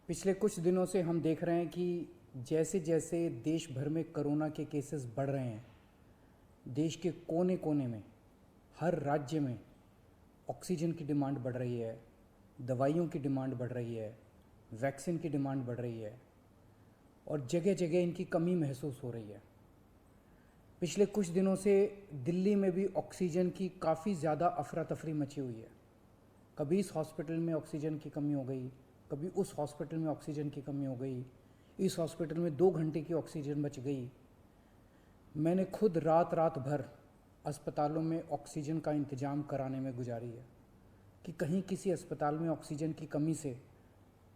पिछले कुछ दिनों से हम देख रहे हैं कि जैसे जैसे देश भर में कोरोना के केसेस बढ़ रहे हैं, देश के कोने कोने में, हर राज्य में ऑक्सीजन की डिमांड बढ़ रही है, दवाइयों की डिमांड बढ़ रही है, वैक्सीन की डिमांड बढ़ रही है और जगह जगह इनकी कमी महसूस हो रही है। पिछले कुछ दिनों से दिल्ली में भी ऑक्सीजन की काफ़ी ज़्यादा अफरा तफरी मची हुई है। कभी इस हॉस्पिटल में ऑक्सीजन की कमी हो गई, कभी उस हॉस्पिटल में ऑक्सीजन की कमी हो गई, इस हॉस्पिटल में 2 घंटे की ऑक्सीजन बच गई। मैंने खुद रात रात भर अस्पतालों में ऑक्सीजन का इंतज़ाम कराने में गुजारी है कि कहीं किसी अस्पताल में ऑक्सीजन की कमी से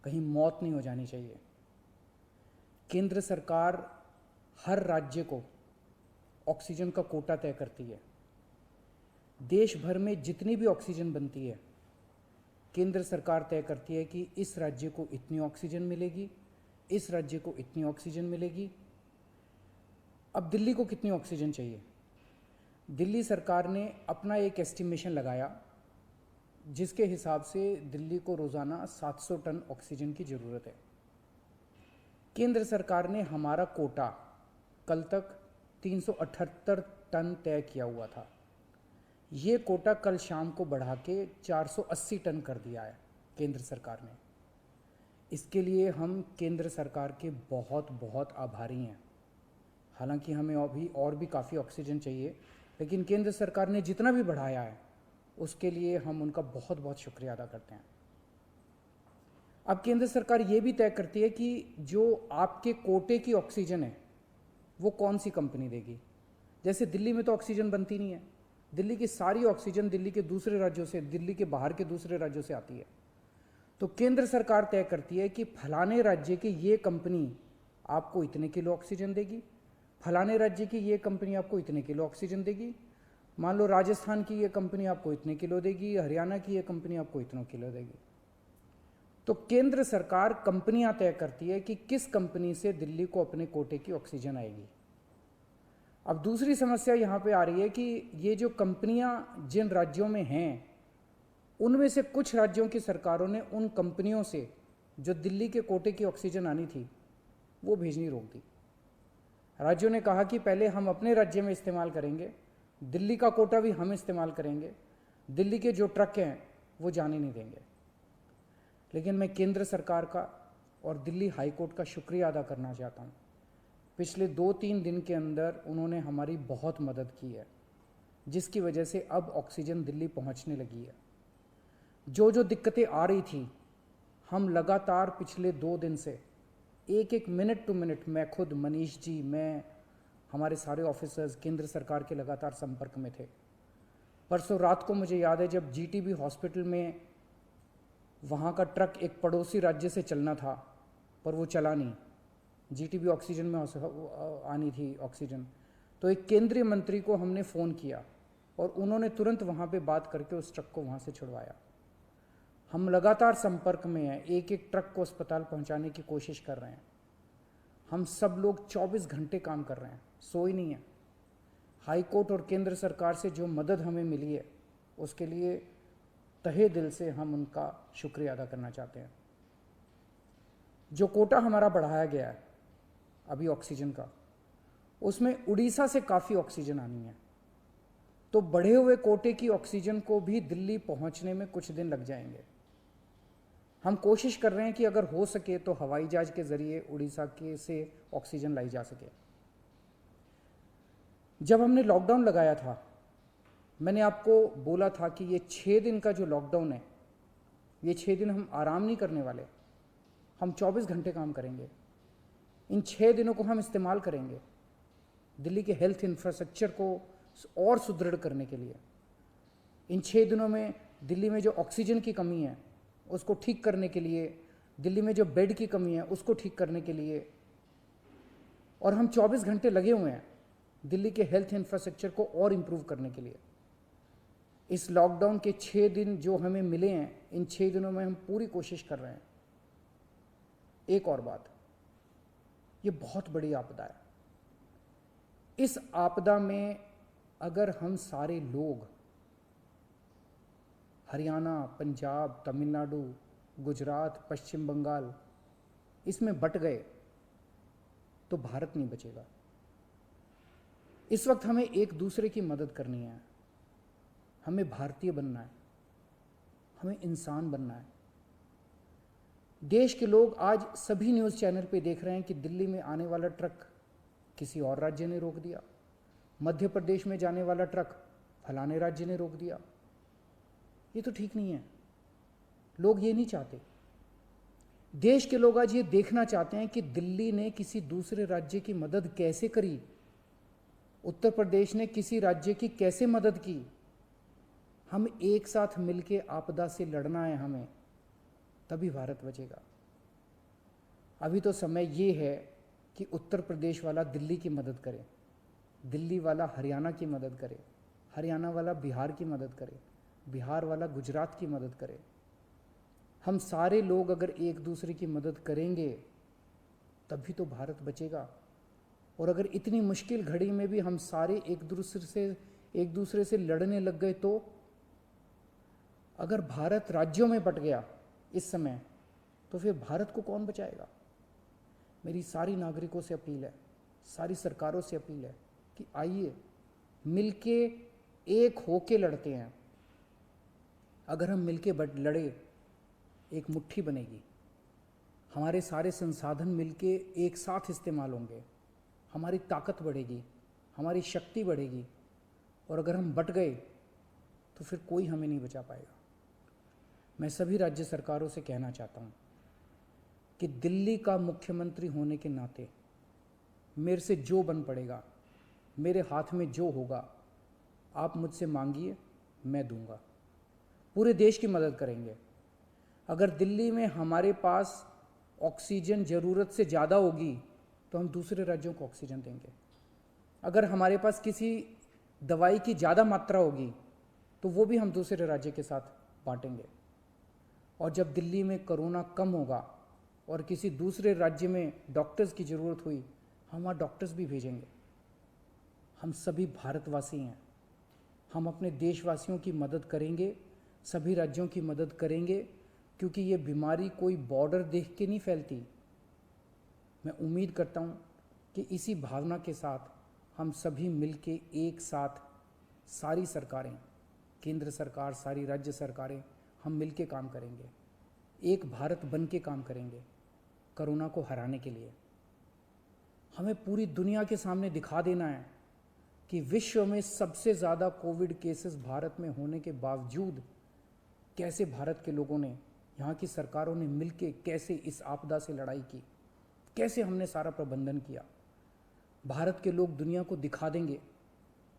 कहीं मौत नहीं हो जानी चाहिए। केंद्र सरकार हर राज्य को ऑक्सीजन का कोटा तय करती है। देश भर में जितनी भी ऑक्सीजन बनती है, केंद्र सरकार तय करती है कि इस राज्य को इतनी ऑक्सीजन मिलेगी, इस राज्य को इतनी ऑक्सीजन मिलेगी। अब दिल्ली को कितनी ऑक्सीजन चाहिए? दिल्ली सरकार ने अपना एक एस्टिमेशन लगाया जिसके हिसाब से दिल्ली को रोज़ाना 700 टन ऑक्सीजन की ज़रूरत है। केंद्र सरकार ने हमारा कोटा कल तक 378 टन तय किया हुआ था। ये कोटा कल शाम को बढ़ा के 480 टन कर दिया है केंद्र सरकार ने। इसके लिए हम केंद्र सरकार के बहुत बहुत आभारी हैं। हालांकि हमें अभी और भी काफ़ी ऑक्सीजन चाहिए, लेकिन केंद्र सरकार ने जितना भी बढ़ाया है उसके लिए हम उनका बहुत बहुत शुक्रिया अदा करते हैं। अब केंद्र सरकार ये भी तय करती है कि जो आपके कोटे की ऑक्सीजन है वो कौन सी कंपनी देगी। जैसे दिल्ली में तो ऑक्सीजन बनती नहीं है, दिल्ली की सारी ऑक्सीजन दिल्ली के दूसरे राज्यों से, दिल्ली के बाहर के दूसरे राज्यों से आती है। तो केंद्र सरकार तय करती है कि फलाने राज्य की ये कंपनी आपको इतने किलो ऑक्सीजन देगी, फलाने राज्य की ये कंपनी आपको इतने किलो ऑक्सीजन देगी। मान लो राजस्थान की ये कंपनी आपको इतने किलो देगी, हरियाणा की ये कंपनी आपको इतने किलो देगी। तो केंद्र सरकार कंपनियां तय करती है कि किस कंपनी से दिल्ली को अपने कोटे की ऑक्सीजन आएगी। अब दूसरी समस्या यहाँ पे आ रही है कि ये जो कंपनियां जिन राज्यों में हैं, उनमें से कुछ राज्यों की सरकारों ने उन कंपनियों से जो दिल्ली के कोटे की ऑक्सीजन आनी थी वो भेजनी रोक दी। राज्यों ने कहा कि पहले हम अपने राज्य में इस्तेमाल करेंगे, दिल्ली का कोटा भी हम इस्तेमाल करेंगे, दिल्ली के जो ट्रक हैं वो जाने नहीं देंगे। लेकिन मैं केंद्र सरकार का और दिल्ली हाई कोर्ट का शुक्रिया अदा करना चाहता हूँ। पिछले 2-3 दिन के अंदर उन्होंने हमारी बहुत मदद की है, जिसकी वजह से अब ऑक्सीजन दिल्ली पहुँचने लगी है। जो जो दिक्कतें आ रही थी, हम लगातार पिछले 2 दिन से एक एक मिनट टू मिनट, मैं खुद, मनीष जी, मैं, हमारे सारे ऑफिसर्स केंद्र सरकार के लगातार संपर्क में थे। परसों रात को मुझे याद है जब जीटीबी हॉस्पिटल में वहाँ का ट्रक एक पड़ोसी राज्य से चलना था पर वो चला नहीं, जीटीबी ऑक्सीजन में आनी थी ऑक्सीजन, तो एक केंद्रीय मंत्री को हमने फ़ोन किया और उन्होंने तुरंत वहाँ पे बात करके उस ट्रक को वहाँ से छुड़वाया। हम लगातार संपर्क में हैं, एक एक ट्रक को अस्पताल पहुँचाने की कोशिश कर रहे हैं। हम सब लोग 24 घंटे काम कर रहे हैं, सोई नहीं है। हाई कोर्ट और केंद्र सरकार से जो मदद हमें मिली है उसके लिए तहे दिल से हम उनका शुक्रिया अदा करना चाहते हैं। जो कोटा हमारा बढ़ाया गया है अभी ऑक्सीजन का, उसमें उड़ीसा से काफ़ी ऑक्सीजन आनी है, तो बढ़े हुए कोटे की ऑक्सीजन को भी दिल्ली पहुंचने में कुछ दिन लग जाएंगे। हम कोशिश कर रहे हैं कि अगर हो सके तो हवाई जहाज के ज़रिए उड़ीसा के से ऑक्सीजन लाई जा सके। जब हमने लॉकडाउन लगाया था, मैंने आपको बोला था कि ये 6 दिन का जो लॉकडाउन है, ये 6 दिन हम आराम नहीं करने वाले, हम 24 घंटे काम करेंगे। इन 6 दिनों को हम इस्तेमाल करेंगे दिल्ली के हेल्थ इंफ्रास्ट्रक्चर को और सुदृढ़ करने के लिए। इन 6 दिनों में दिल्ली में जो ऑक्सीजन की कमी है उसको ठीक करने के लिए, दिल्ली में जो बेड की कमी है उसको ठीक करने के लिए, और हम 24 घंटे लगे हुए हैं दिल्ली के हेल्थ इंफ्रास्ट्रक्चर को और इम्प्रूव करने के लिए। इस लॉकडाउन के 6 दिन जो हमें मिले हैं, इन 6 दिनों में हम पूरी कोशिश कर रहे हैं। एक और बात, ये बहुत बड़ी आपदा है। इस आपदा में अगर हम सारे लोग हरियाणा, पंजाब, तमिलनाडु, गुजरात, पश्चिम बंगाल, इसमें बट गए तो भारत नहीं बचेगा। इस वक्त हमें एक दूसरे की मदद करनी है, हमें भारतीय बनना है, हमें इंसान बनना है। देश के लोग आज सभी न्यूज़ चैनल पे देख रहे हैं कि दिल्ली में आने वाला ट्रक किसी और राज्य ने रोक दिया, मध्य प्रदेश में जाने वाला ट्रक फलाने राज्य ने रोक दिया। ये तो ठीक नहीं है, लोग ये नहीं चाहते। देश के लोग आज ये देखना चाहते हैं कि दिल्ली ने किसी दूसरे राज्य की मदद कैसे करी, उत्तर प्रदेश ने किसी राज्य की कैसे मदद की। हम एक साथ मिलके आपदा से लड़ना है हमें, तभी भारत बचेगा। अभी तो समय ये है कि उत्तर प्रदेश वाला दिल्ली की मदद करे, दिल्ली वाला हरियाणा की मदद करे, हरियाणा वाला बिहार की मदद करे, बिहार वाला गुजरात की मदद करे। हम सारे लोग अगर एक दूसरे की मदद करेंगे तभी तो भारत बचेगा। और अगर इतनी मुश्किल घड़ी में भी हम सारे एक दूसरे से लड़ने लग गए तो अगर भारत राज्यों में बट गया इस समय तो फिर भारत को कौन बचाएगा। मेरी सारी नागरिकों से अपील है, सारी सरकारों से अपील है कि आइए मिलके एक होके लड़ते हैं। अगर हम मिलके लड़े एक मुट्ठी बनेगी, हमारे सारे संसाधन मिलके एक साथ इस्तेमाल होंगे, हमारी ताकत बढ़ेगी, हमारी शक्ति बढ़ेगी। और अगर हम बट गए तो फिर कोई हमें नहीं बचा पाएगा। मैं सभी राज्य सरकारों से कहना चाहता हूँ कि दिल्ली का मुख्यमंत्री होने के नाते मेरे से जो बन पड़ेगा, मेरे हाथ में जो होगा, आप मुझसे मांगिए, मैं दूंगा। पूरे देश की मदद करेंगे। अगर दिल्ली में हमारे पास ऑक्सीजन ज़रूरत से ज़्यादा होगी तो हम दूसरे राज्यों को ऑक्सीजन देंगे। अगर हमारे पास किसी दवाई की ज़्यादा मात्रा होगी तो वो भी हम दूसरे राज्य के साथ बांटेंगे। और जब दिल्ली में कोरोना कम होगा और किसी दूसरे राज्य में डॉक्टर्स की ज़रूरत हुई, हम वहाँ डॉक्टर्स भी भेजेंगे। हम सभी भारतवासी हैं, हम अपने देशवासियों की मदद करेंगे, सभी राज्यों की मदद करेंगे, क्योंकि ये बीमारी कोई बॉर्डर देख के नहीं फैलती। मैं उम्मीद करता हूँ कि इसी भावना के साथ हम सभी मिलके एक साथ, सारी सरकारें, केंद्र सरकार, सारी राज्य सरकारें, हम मिलके काम करेंगे, एक भारत बन के काम करेंगे कोरोना को हराने के लिए। हमें पूरी दुनिया के सामने दिखा देना है कि विश्व में सबसे ज़्यादा कोविड केसेस भारत में होने के बावजूद कैसे भारत के लोगों ने, यहाँ की सरकारों ने मिलके कैसे इस आपदा से लड़ाई की, कैसे हमने सारा प्रबंधन किया। भारत के लोग दुनिया को दिखा देंगे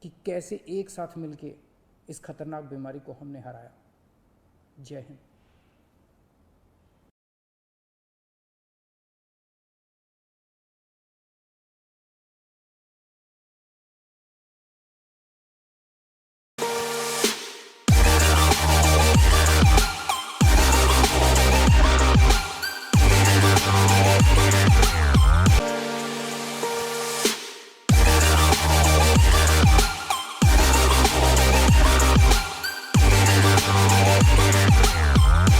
कि कैसे एक साथ मिलके इस खतरनाक बीमारी को हमने हराया। जय हिंद।